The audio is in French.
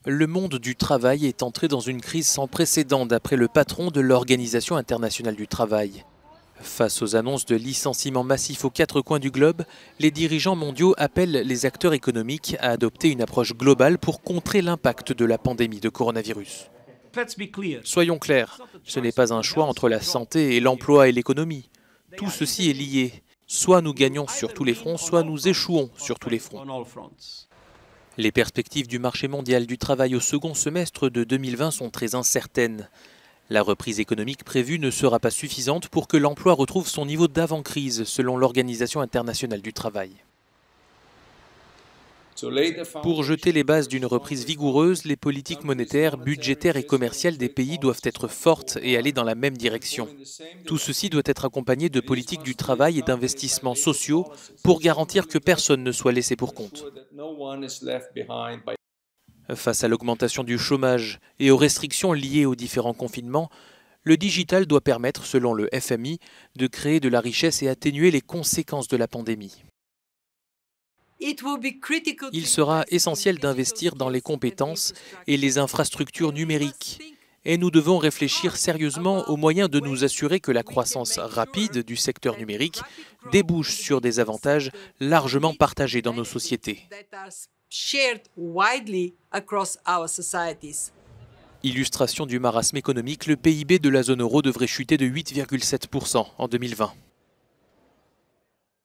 Le monde du travail est entré dans une crise sans précédent d'après le patron de l'Organisation internationale du travail. Face aux annonces de licenciements massifs aux quatre coins du globe, les dirigeants mondiaux appellent les acteurs économiques à adopter une approche globale pour contrer l'impact de la pandémie de coronavirus. Soyons clairs, ce n'est pas un choix entre la santé et l'emploi et l'économie. Tout ceci est lié. Soit nous gagnons sur tous les fronts, soit nous échouons sur tous les fronts. Les perspectives du marché mondial du travail au second semestre de 2020 sont très incertaines. La reprise économique prévue ne sera pas suffisante pour que l'emploi retrouve son niveau d'avant-crise, selon l'Organisation internationale du travail. Pour jeter les bases d'une reprise vigoureuse, les politiques monétaires, budgétaires et commerciales des pays doivent être fortes et aller dans la même direction. Tout ceci doit être accompagné de politiques du travail et d'investissements sociaux pour garantir que personne ne soit laissé pour compte. Face à l'augmentation du chômage et aux restrictions liées aux différents confinements, le digital doit permettre, selon le FMI, de créer de la richesse et atténuer les conséquences de la pandémie. Il sera essentiel d'investir dans les compétences et les infrastructures numériques. Et nous devons réfléchir sérieusement aux moyens de nous assurer que la croissance rapide du secteur numérique débouche sur des avantages largement partagés dans nos sociétés. Illustration du marasme économique, le PIB de la zone euro devrait chuter de 8,7% en 2020.